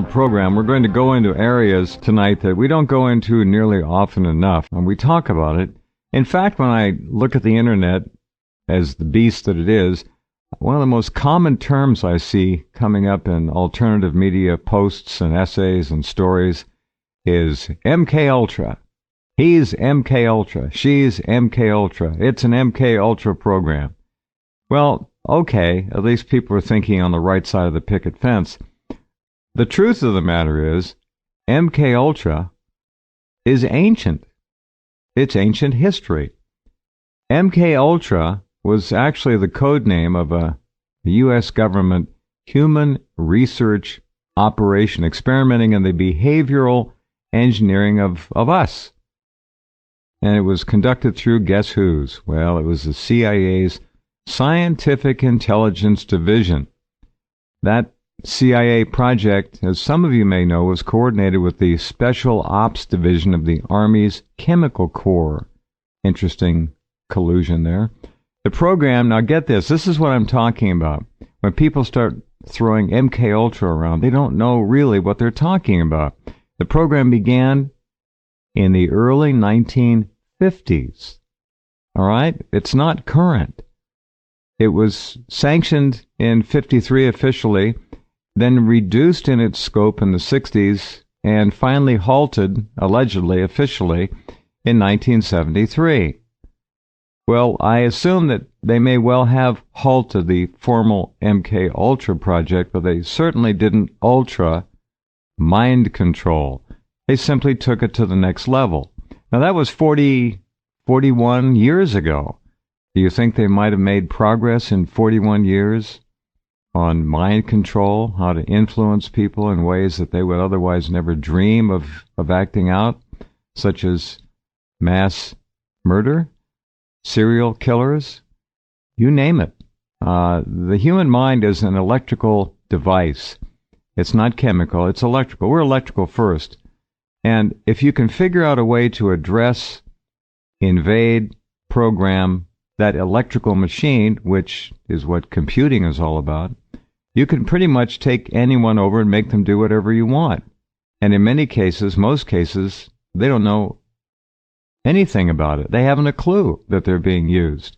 program, we're going to go into areas tonight that we don't go into nearly often enough, and we talk about it. In fact, when I look at the internet as the beast that it is, one of the most common terms I see coming up in alternative media posts and essays and stories is MK Ultra. He's MK Ultra. She's MK Ultra. It's an MK Ultra program. Well, okay, at least people are thinking on the right side of the picket fence. The truth of the matter is, MK Ultra is ancient. It's ancient history. MK Ultra was actually the code name of a U.S. government human research operation experimenting in the behavioral engineering of us. And it was conducted through guess whose? Well, it was the CIA's Scientific Intelligence Division. That CIA project, as some of you may know, was coordinated with the Special Ops Division of the Army's Chemical Corps. Interesting collusion there. The program, now get this is what I'm talking about. When people start throwing MK Ultra around, they don't know really what they're talking about. The program began in the early 1950s. All right? It's not current. It was sanctioned in 53 officially, then reduced in its scope in the 60s, and finally halted, allegedly, officially, in 1973. Well, I assume that they may well have halted the formal MK Ultra project, but they certainly didn't ultra mind control. They simply took it to the next level. Now, that was 41 years ago. Do you think they might have made progress in 41 years on mind control, how to influence people in ways that they would otherwise never dream of acting out, such as mass murder, serial killers, you name it? The human mind is an electrical device. It's not chemical, it's electrical. We're electrical first. And if you can figure out a way to address, invade, program that electrical machine, which is what computing is all about, you can pretty much take anyone over and make them do whatever you want. And in many cases, most cases, they don't know anything about it. They haven't a clue that they're being used.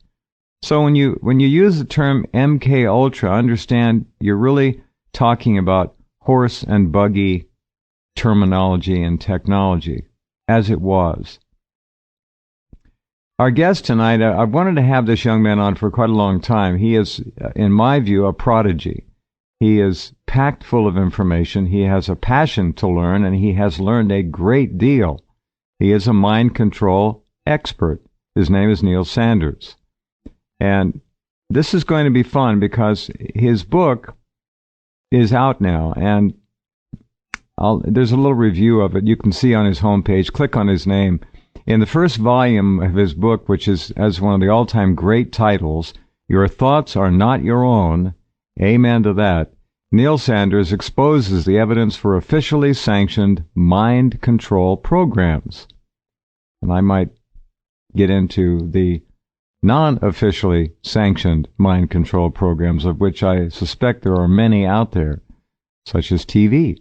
So when you use the term MK Ultra, understand you're really talking about horse and buggy terminology and technology, as it was. Our guest tonight, I wanted to have this young man on for quite a long time. He is, in my view, a prodigy. He is packed full of information. He has a passion to learn, and he has learned a great deal. He is a mind control expert. His name is Neil Sanders. And this is going to be fun because his book is out now, and there's a little review of it. You can see on his homepage. Click on his name. In the first volume of his book, which has one of the all-time great titles, Your Thoughts Are Not Your Own, amen to that, Neil Sanders exposes the evidence for officially sanctioned mind control programs. And I might get into the non-officially sanctioned mind control programs, of which I suspect there are many out there, such as TV.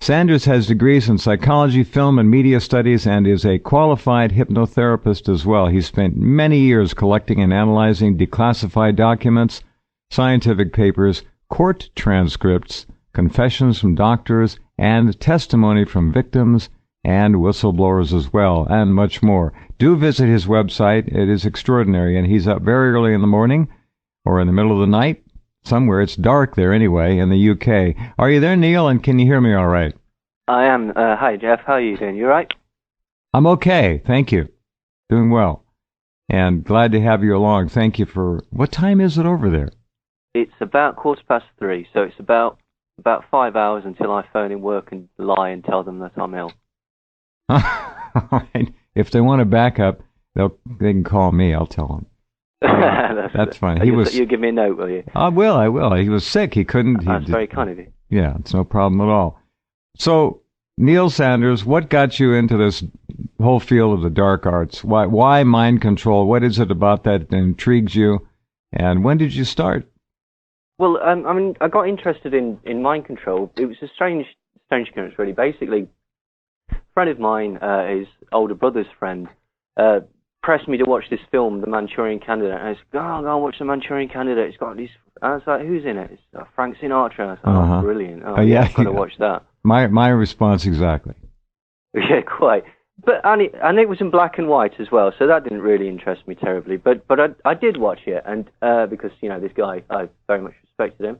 Sanders has degrees in psychology, film, and media studies, and is a qualified hypnotherapist as well. He spent many years collecting and analyzing declassified documents, scientific papers, court transcripts, confessions from doctors, and testimony from victims and whistleblowers as well, and much more. Do visit his website. It is extraordinary, and he's up very early in the morning or in the middle of the night. Somewhere. It's dark there anyway, in the UK. Are you there, Neil, and can you hear me all right? I am. Hi, Jeff. How are you doing? You all right? I'm okay. Thank you. Doing well. And glad to have you along. Thank you for... What time is it over there? It's about 3:15, so it's about 5 hours until I phone in work and lie and tell them that I'm ill. All right. If they want a backup, they can call me. I'll tell them. That's fine. You give me a note, will you? I will. He was sick. He couldn't. That's very kind of you. Yeah, it's no problem at all. So, Neil Sanders, what got you into this whole field of the dark arts? Why mind control? What is it about that intrigues you? And when did you start? Well, I got interested in mind control. It was a strange strange occurrence, really. Basically, a friend of mine, his older brother's friend, pressed me to watch this film, The Manchurian Candidate. And I was go and watch The Manchurian Candidate. It's got these. I was like, who's in it? It's Frank Sinatra. I was like, oh, brilliant. Oh, yeah, I've got to watch that. My response exactly. Yeah, quite. But and it was in black and white as well, so that didn't really interest me terribly. But I did watch it, and because this guy, I very much respected him,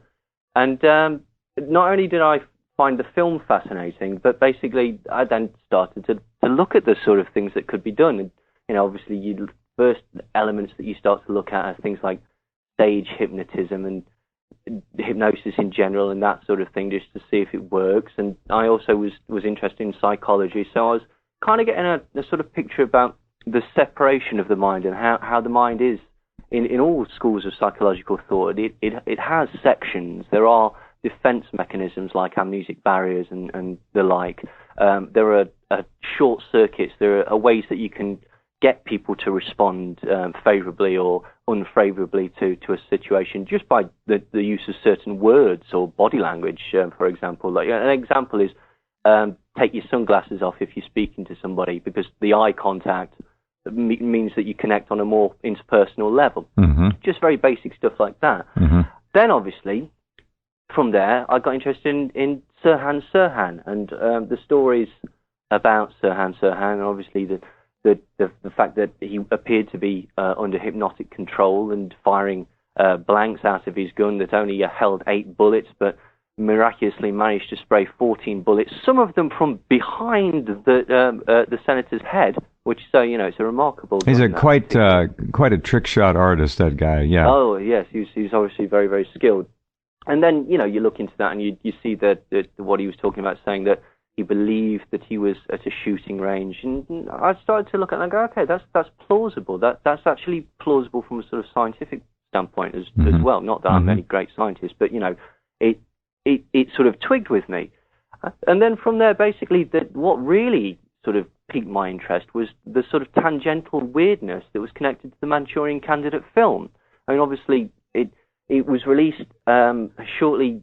and not only did I find the film fascinating, but basically I then started to look at the sort of things that could be done. And obviously, first elements that you start to look at are things like stage hypnotism and hypnosis in general, and that sort of thing, just to see if it works. And I also was interested in psychology, so I was kind of getting a sort of picture about the separation of the mind and how the mind is in all schools of psychological thought. It has sections. There are defense mechanisms like amnesic barriers and the like. There are short circuits. There are ways that you can get people to respond favorably or unfavorably to a situation just by the use of certain words or body language, for example. Like an example is take your sunglasses off if you're speaking to somebody, because the eye contact means that you connect on a more interpersonal level. Mm-hmm. Just very basic stuff like that. Mm-hmm. Then, obviously, from there, I got interested in Sirhan Sirhan and the stories about Sirhan Sirhan, and obviously the fact that he appeared to be under hypnotic control and firing blanks out of his gun that only held 8 bullets, but miraculously managed to spray 14 bullets, some of them from behind the senator's head, which it's a remarkable. He's quite a trick shot artist, that guy. Yeah. Oh yes, he's obviously very, very skilled. And then you look into that and you see that what he was talking about, saying that he believed that he was at a shooting range, and I started to look at it and go, okay, that's plausible. That's actually plausible from a sort of scientific standpoint as well. Not that I'm any great scientist, but it sort of twigged with me. And then from there, basically, what really sort of piqued my interest was the sort of tangential weirdness that was connected to the Manchurian Candidate film. I mean, obviously, it was released shortly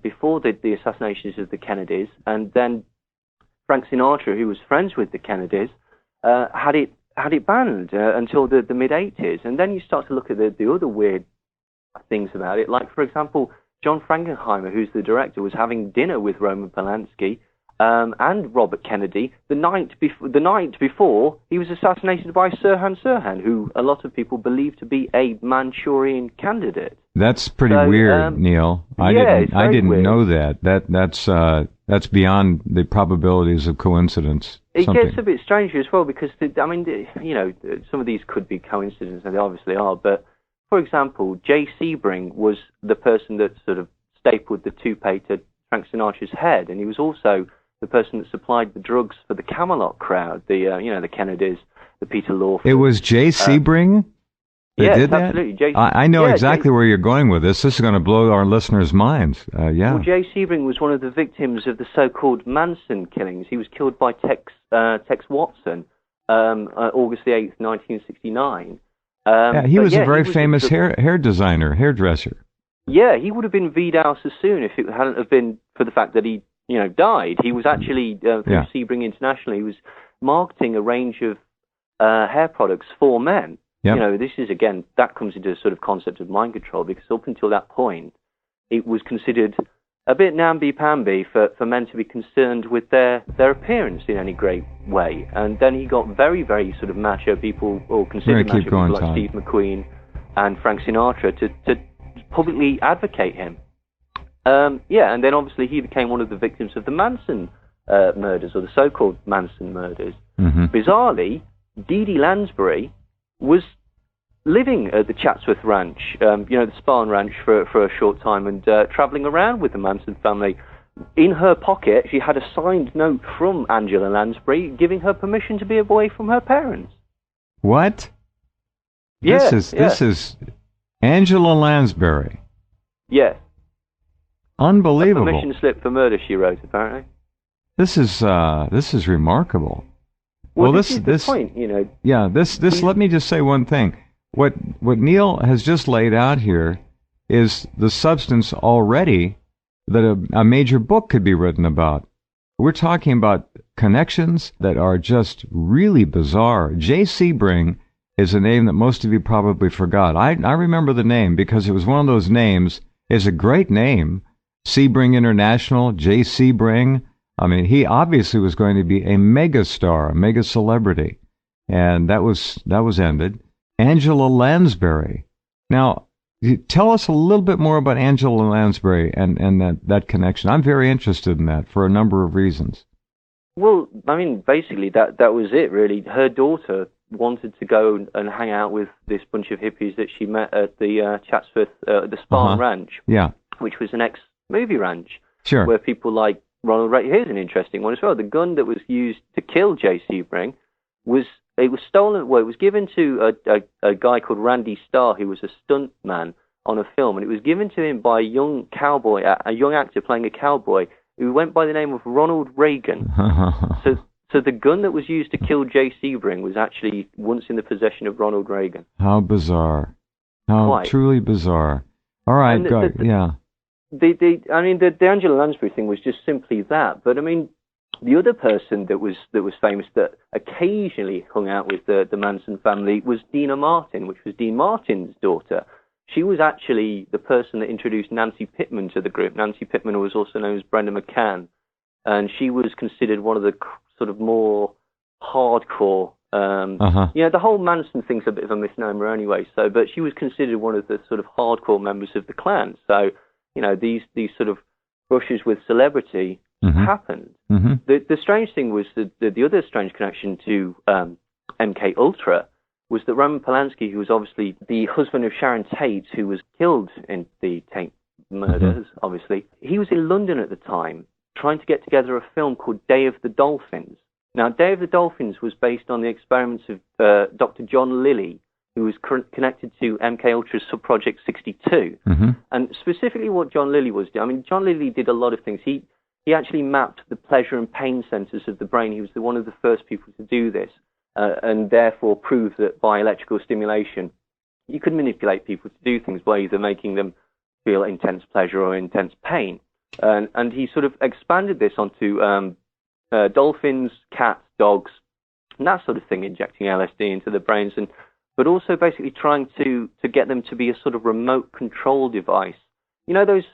before the assassinations of the Kennedys, and then Frank Sinatra, who was friends with the Kennedys, had it banned until the mid-'80s. And then you start to look at the other weird things about it, like, for example, John Frankenheimer, who's the director, was having dinner with Roman Polanski and Robert Kennedy the night before he was assassinated by Sirhan Sirhan, who a lot of people believe to be a Manchurian candidate. That's pretty weird, Neil. I didn't weird. Know that. That's beyond the probabilities of coincidence. It gets a bit stranger as well, because some of these could be coincidences, and they obviously are, but for example, Jay Sebring was the person that sort of stapled the toupee to Frank Sinatra's head, and he was also the person that supplied the drugs for the Camelot crowd, the Kennedys, the Peter Lawford. It was Jay Sebring that did that? Absolutely. I know exactly where you're going with this. This is going to blow our listeners' minds. Yeah. Well, Jay Sebring was one of the victims of the so-called Manson killings. He was killed by Tex Watson, August the 8th, 1969. He was a very famous hairdresser. Yeah, he would have been Vidal Sassoon if it hadn't have been for the fact that he, died. He was actually, through Sebring International, he was marketing a range of hair products for men. Yep. This is, again, that comes into a sort of concept of mind control, because up until that point, it was considered a bit namby-pamby for men to be concerned with their appearance in any great way. And then he got very, very sort of macho people, or considered macho people like Steve McQueen and Frank Sinatra to publicly advocate him. And then obviously he became one of the victims of the Manson murders, or the so-called Manson murders. Mm-hmm. Bizarrely, Dee Dee Lansbury was living at the Chatsworth Ranch, the Spahn Ranch, for a short time, and traveling around with the Manson family. In her pocket, she had a signed note from Angela Lansbury giving her permission to be away from her parents. What? Yeah, this is Angela Lansbury. Yeah. Unbelievable. A permission slip for murder, she wrote, apparently. This is remarkable. Well, this is the point, Yeah, let me just say one thing. What Neil has just laid out here is the substance already that a major book could be written about. we're talking about connections that are just really bizarre. Jay Sebring is a name that most of you probably forgot. I remember the name because it was one of those names. It's a great name. Sebring International, Jay Sebring. I mean, he obviously was going to be a mega star, a mega celebrity. And that was ended. Angela Lansbury. Now, tell us a little bit more about Angela Lansbury and that connection. I'm very interested in that for a number of reasons. Well, I mean, basically, that was it, really. Her daughter wanted to go and hang out with this bunch of hippies that she met at the Chatsworth, the Spartan Ranch, which was an ex-movie ranch, sure, where people like Ronald Reagan. Here's an interesting one as well. The gun that was used to kill Jay Sebring was stolen. Well, it was given to a guy called Randy Starr, who was a stunt man on a film, and it was given to him by a young cowboy, a young actor playing a cowboy who went by the name of Ronald Reagan. So the gun that was used to kill Jay Sebring was actually once in the possession of Ronald Reagan. How bizarre! How truly bizarre! All right, yeah. The Angela Lansbury thing was just simply that. But I mean, the other person that was famous that occasionally hung out with the Manson family was Dina Martin, which was Dean Martin's daughter. She was actually the person that introduced Nancy Pittman to the group. Nancy Pittman was also known as Brenda McCann, and she was considered one of the sort of more hardcore. The whole Manson thing's a bit of a misnomer anyway. But she was considered one of the sort of hardcore members of the Klan. So, these sort of brushes with celebrity happened. The strange thing was the other strange connection to MK Ultra was that Roman Polanski, who was obviously the husband of Sharon Tate, who was killed in the Tate murders, obviously, he was in London at the time trying to get together a film called Day of the Dolphins. Now, Day of the Dolphins was based on the experiments of Dr. John Lilly, who was connected to MK Ultra's Subproject 62. And specifically what John Lilly was doing, I mean, John Lilly did a lot of things. He actually mapped the pleasure and pain centers of the brain. He was one of the first people to do this, and therefore proved that by electrical stimulation, you could manipulate people to do things by either making them feel intense pleasure or intense pain. And he sort of expanded this onto dolphins, cats, dogs, and that sort of thing, injecting LSD into the brains, but also basically trying to get them to be a sort of remote control device. Those,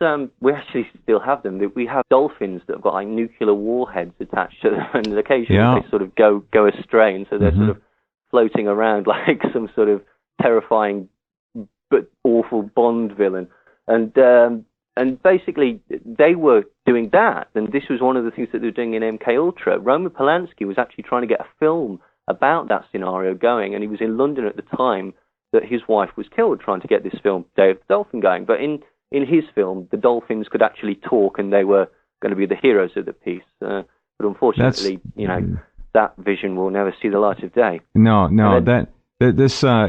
we actually still have them. We have dolphins that have got like nuclear warheads attached to them, and occasionally they sort of go astray, and so they're sort of floating around like some sort of terrifying but awful Bond villain. And basically, they were doing that, and this was one of the things that they were doing in MK Ultra. Roman Polanski was actually trying to get a film about that scenario going, and he was in London at the time that his wife was killed trying to get this film, Day of the Dolphin, going. But in his film, the dolphins could actually talk, and they were going to be the heroes of the piece. But unfortunately, that vision will never see the light of day. No,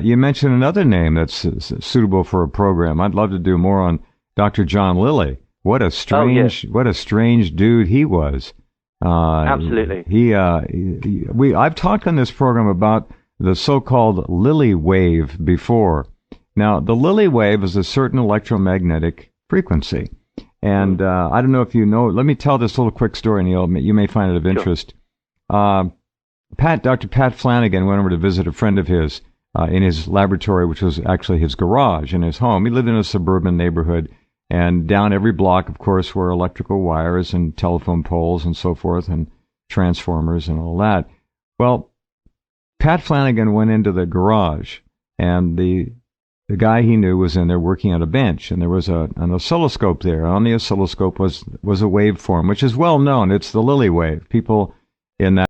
you mentioned another name that's suitable for a program. I'd love to do more on Dr. John Lilly. What a strange dude he was. Absolutely. I've talked on this program about the so-called Lilly wave before. Now, the Lilly wave is a certain electromagnetic frequency. And I don't know if you know, let me tell this little quick story, Neil. You may find it of interest. Dr. Pat Flanagan went over to visit a friend of his in his laboratory, which was actually his garage in his home. He lived in a suburban neighborhood, and down every block, of course, were electrical wires and telephone poles and so forth, and transformers and all that. Well, Pat Flanagan went into the garage, and the guy he knew was in there working on a bench, and there was an oscilloscope there. On the oscilloscope was a waveform, which is well known. It's the Lilly wave. People in that